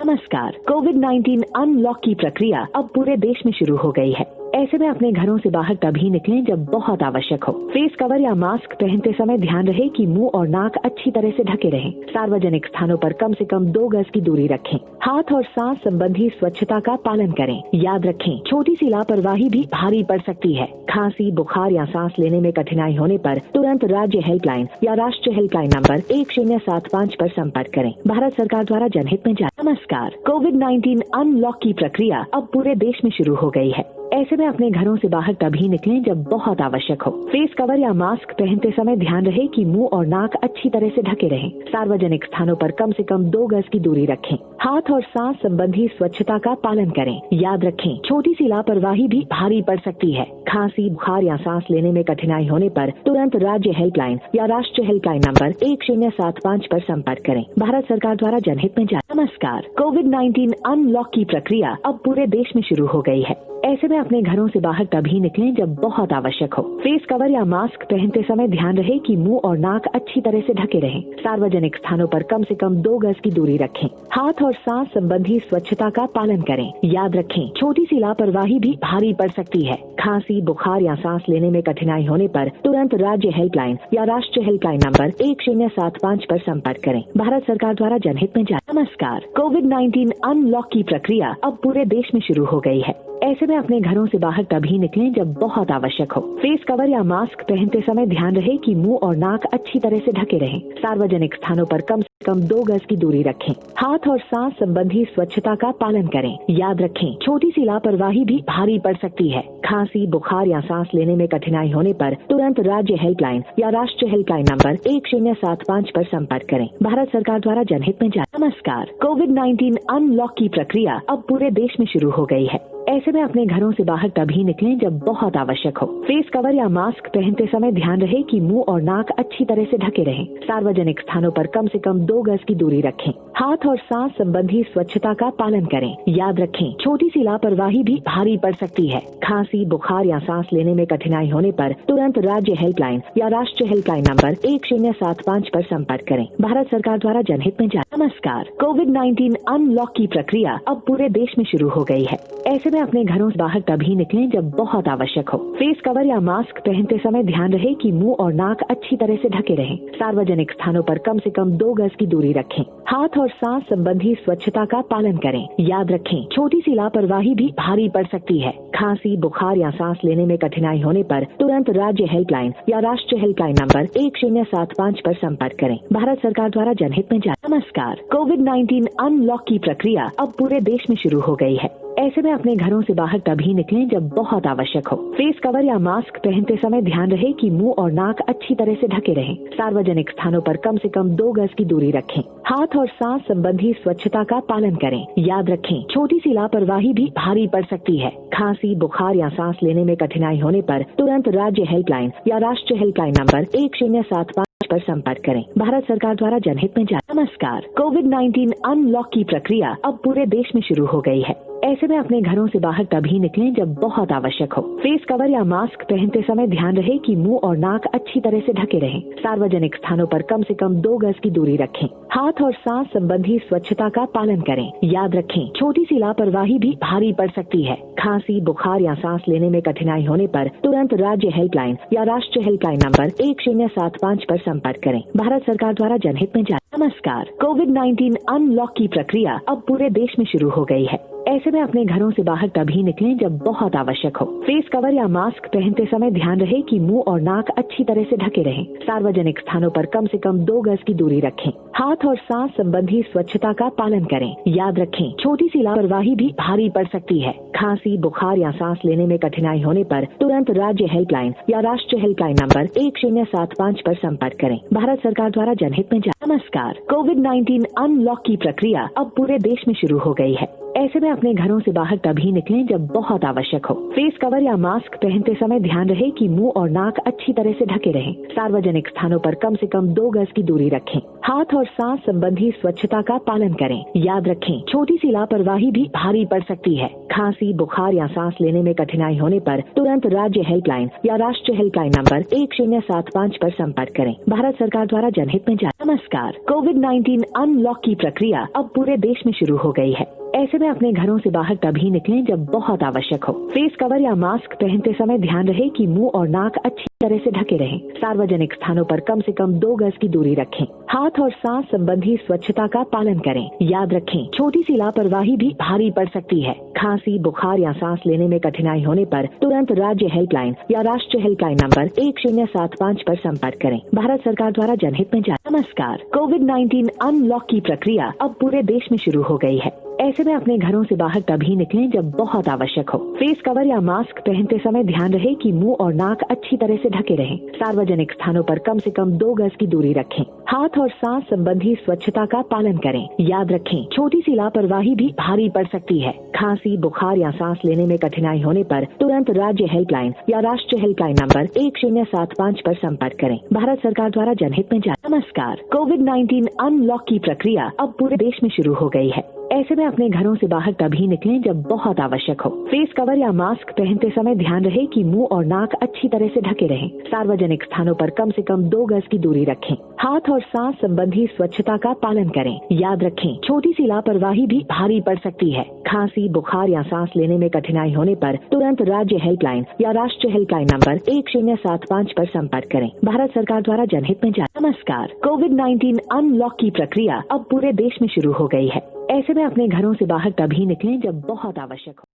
नमस्कार। कोविड-19 अनलॉक की प्रक्रिया अब पूरे देश में शुरू हो गई है। ऐसे में अपने घरों से बाहर तभी निकलें जब बहुत आवश्यक हो। फेस कवर या मास्क पहनते समय ध्यान रहे कि मुंह और नाक अच्छी तरह से ढके रहें। सार्वजनिक स्थानों पर कम से कम 2 गज की दूरी रखें। हाथ और सांस संबंधी स्वच्छता का पालन करें। याद रखें, छोटी सी लापरवाही भी भारी पड़ सकती है। खांसी, बुखार या सांस लेने में कठिनाई होने पर तुरंत राज्य हेल्पलाइन या राष्ट्रीय हेल्पलाइन नंबर 1075 पर संपर्क करें। भारत सरकार द्वारा जनहित में जारी। नमस्कार। कोविड-19 अनलॉक की प्रक्रिया अब पूरे देश में शुरू हो गई है। ऐसे में अपने घरों से बाहर तभी निकलें जब बहुत आवश्यक हो। फेस कवर या मास्क पहनते समय ध्यान रहे कि मुंह और नाक अच्छी तरह से ढके रहें। सार्वजनिक स्थानों पर कम से कम 2 गज की दूरी रखें। हाथ और सांस संबंधी स्वच्छता का पालन करें। याद रखें, छोटी सी लापरवाही भी भारी पड़ सकती है। खांसी, बुखार या सांस लेने में कठिनाई होने पर तुरंत राज्य हेल्पलाइन या राष्ट्रीय हेल्पलाइन नंबर 1075 पर संपर्क करें। भारत सरकार द्वारा जनहित में जारी। नमस्कार। कोविड-19 अनलॉक की प्रक्रिया अब पूरे देश में शुरू हो गई है। ऐसे में अपने घरों से बाहर तभी निकलें जब बहुत आवश्यक हो। फेस कवर या मास्क पहनते समय ध्यान रहे कि मुंह और नाक अच्छी तरह से ढके रहें। सार्वजनिक स्थानों पर कम से कम 2 गज की दूरी रखें। हाथ और सांस संबंधी स्वच्छता का पालन करें। याद रखें, छोटी सी लापरवाही भी भारी पड़ सकती है। खांसी, बुखार या सांस लेने में कठिनाई होने पर तुरंत राज्य हेल्पलाइन या राष्ट्रीय हेल्पलाइन नंबर 1075 पर संपर्क करें। भारत सरकार द्वारा जनहित में जारी। नमस्कार। कोविड-19 अनलॉक की प्रक्रिया अब पूरे देश में शुरू हो गई है। ऐसे में अपने घरों से बाहर तभी निकलें जब बहुत आवश्यक हो। फेस कवर या मास्क पहनते समय ध्यान रहे कि मुंह और नाक अच्छी तरह से ढके रहें। सार्वजनिक स्थानों पर कम से कम 2 गज की दूरी रखें। हाथ और सांस संबंधी स्वच्छता का पालन करें। याद रखें, छोटी सी लापरवाही भी भारी पड़ सकती है। खांसी, बुखार या सांस लेने में कठिनाई होने पर तुरंत राज्य हेल्पलाइन या राष्ट्रीय हेल्पलाइन नंबर 1075 पर संपर्क करें। भारत सरकार द्वारा जनहित में जारी। नमस्कार। कोविड-19 अनलॉक की प्रक्रिया अब पूरे देश में शुरू हो गई है। ऐसे में अपने घरों से बाहर तभी निकलें जब बहुत आवश्यक हो। फेस कवर या मास्क पहनते समय ध्यान रहे कि मुंह और नाक अच्छी तरह से ढके रहें। सार्वजनिक स्थानों पर कम से कम 2 गज की दूरी रखें। हाथ और सांस संबंधी स्वच्छता का पालन करें। याद रखें, छोटी सी लापरवाही भी भारी पड़ सकती है। खांसी, बुखार या सांस लेने में कठिनाई होने पर तुरंत राज्य हेल्पलाइन या राष्ट्रीय हेल्पलाइन नंबर 1075 पर संपर्क करें। भारत सरकार द्वारा जनहित में जारी। नमस्कार। कोविड-19 अनलॉक की प्रक्रिया अब पूरे देश में शुरू हो गई है। ऐसे में अपने घरों से बाहर तभी निकलें जब बहुत आवश्यक हो। फेस कवर या मास्क पहनते समय ध्यान रहे कि मुंह और नाक अच्छी तरह से ढके रहें। सार्वजनिक स्थानों पर कम से कम 2 गज की दूरी रखें। हाथ और सांस संबंधी स्वच्छता का पालन करें। याद रखें, छोटी सी लापरवाही भी भारी पड़ सकती है। खांसी, बुखार या सांस लेने में कठिनाई होने पर तुरंत राज्य हेल्पलाइन या राष्ट्रीय हेल्पलाइन नंबर 1075 पर संपर्क करें। भारत सरकार द्वारा जनहित में जारी। नमस्कार। कोविड-19 अनलॉक की प्रक्रिया अब पूरे देश में शुरू हो गई है। ऐसे में अपने घरों से बाहर तभी निकलें जब बहुत आवश्यक हो। फेस कवर या मास्क पहनते समय ध्यान रहे कि मुंह और नाक अच्छी तरह से ढके रहें। सार्वजनिक स्थानों पर कम से कम 2 गज की दूरी रखें। हाथ और सांस संबंधी स्वच्छता का पालन करें। याद रखें, छोटी सी लापरवाही भी भारी पड़ सकती है। खांसी, बुखार या सांस लेने में कठिनाई होने पर तुरंत राज्य हेल्पलाइन या राष्ट्रीय हेल्पलाइन नंबर 1075 पर संपर्क करें। भारत सरकार द्वारा जनहित में जारी। नमस्कार। कोविड-19 अनलॉक की प्रक्रिया अब पूरे देश में शुरू हो गई है। ऐसे में अपने घरों से बाहर तभी निकलें जब बहुत आवश्यक हो। फेस कवर या मास्क पहनते समय ध्यान रहे कि मुंह और नाक अच्छी तरह से ढके रहें। सार्वजनिक स्थानों पर कम से कम 2 गज की दूरी रखें। हाथ और सांस संबंधी स्वच्छता का पालन करें। याद रखें, छोटी सी लापरवाही भी भारी पड़ सकती है। खांसी, बुखार या सांस लेने में कठिनाई होने पर तुरंत राज्य हेल्पलाइन या राष्ट्रीय हेल्पलाइन नंबर 1075 पर संपर्क करें। भारत सरकार द्वारा जनहित में जारी। नमस्कार। कोविड-19 अनलॉक की प्रक्रिया अब पूरे देश में शुरू हो गई है। ऐसे में अपने घरों से बाहर तभी निकलें जब बहुत आवश्यक हो। फेस कवर या मास्क पहनते समय ध्यान रहे कि मुंह और नाक अच्छी तरह से ढके रहें। सार्वजनिक स्थानों पर कम से कम 2 गज की दूरी रखें। हाथ और सांस संबंधी स्वच्छता का पालन करें। याद रखें, छोटी सी लापरवाही भी भारी पड़ सकती है। खांसी, बुखार या सांस लेने में कठिनाई होने पर तुरंत राज्य हेल्पलाइन या राष्ट्रीय हेल्पलाइन नंबर 1075 पर संपर्क करें। भारत सरकार द्वारा जनहित में जारी। नमस्कार। कोविड-19 अनलॉक की प्रक्रिया अब पूरे देश में शुरू हो गई है। ऐसे में अपने घरों से बाहर तभी निकलें जब बहुत आवश्यक हो। फेस कवर या मास्क पहनते समय ध्यान रहे कि मुंह और नाक अच्छी तरह से ढके रहें। सार्वजनिक स्थानों पर कम से कम 2 गज की दूरी रखें। हाथ और सांस संबंधी स्वच्छता का पालन करें। याद रखें, छोटी सी लापरवाही भी भारी पड़ सकती है। खांसी, बुखार या सांस लेने में कठिनाई होने पर तुरंत राज्य हेल्पलाइन या राष्ट्रीय हेल्पलाइन नंबर 1075 पर संपर्क करें। भारत सरकार द्वारा जनहित में जारी। नमस्कार। कोविड-19 अनलॉक की प्रक्रिया अब पूरे देश में शुरू हो गई है। ऐसे में अपने घरों से बाहर तभी निकलें जब बहुत आवश्यक हो। फेस कवर या मास्क पहनते समय ध्यान रहे कि मुंह और नाक अच्छी तरह से ढके रहें। सार्वजनिक स्थानों पर कम से कम 2 गज की दूरी रखें। हाथ और सांस संबंधी स्वच्छता का पालन करें। याद रखें, छोटी सी लापरवाही भी भारी पड़ सकती है। खांसी, बुखार या सांस लेने में कठिनाई होने पर तुरंत राज्य हेल्पलाइन या राष्ट्रीय हेल्पलाइन नंबर 1075 पर संपर्क करें। भारत सरकार द्वारा जनहित में जारी। नमस्कार। कोविड-19 अनलॉक की प्रक्रिया अब पूरे देश में शुरू हो गई है। ऐसे में अपने घरों से बाहर तभी निकलें जब बहुत आवश्यक हो। फेस कवर या मास्क पहनते समय ध्यान रहे कि मुंह और नाक अच्छी तरह से ढके रहें। सार्वजनिक स्थानों पर कम से कम 2 गज की दूरी रखें। हाथ और सांस संबंधी स्वच्छता का पालन करें। याद रखें, छोटी सी लापरवाही भी भारी पड़ सकती है। खांसी, बुखार या सांस लेने में कठिनाई होने पर तुरंत राज्य हेल्पलाइन या राष्ट्रीय हेल्पलाइन नंबर 1075 पर संपर्क करें। भारत सरकार द्वारा जनहित में जारी। नमस्कार। कोविड-19 अनलॉक की प्रक्रिया अब पूरे देश में शुरू हो गई है। ऐसे में अपने घरों से बाहर तभी निकलें जब बहुत आवश्यक हो। फेस कवर या मास्क पहनते समय ध्यान रहे कि मुंह और नाक अच्छी तरह से ढके रहें। सार्वजनिक स्थानों पर कम से कम 2 गज की दूरी रखें। हाथ और सांस संबंधी स्वच्छता का पालन करें। याद रखें, छोटी सी लापरवाही भी भारी पड़ सकती है। खांसी, बुखार या सांस लेने में कठिनाई होने पर तुरंत राज्य हेल्पलाइन या राष्ट्रीय हेल्पलाइन नंबर 1075 पर संपर्क करें। भारत सरकार द्वारा जनहित में जारी। नमस्कार। कोविड-19 अनलॉक की प्रक्रिया अब पूरे देश में शुरू हो गई है। ऐसे में अपने घरों से बाहर तभी निकलें जब बहुत आवश्यक हो।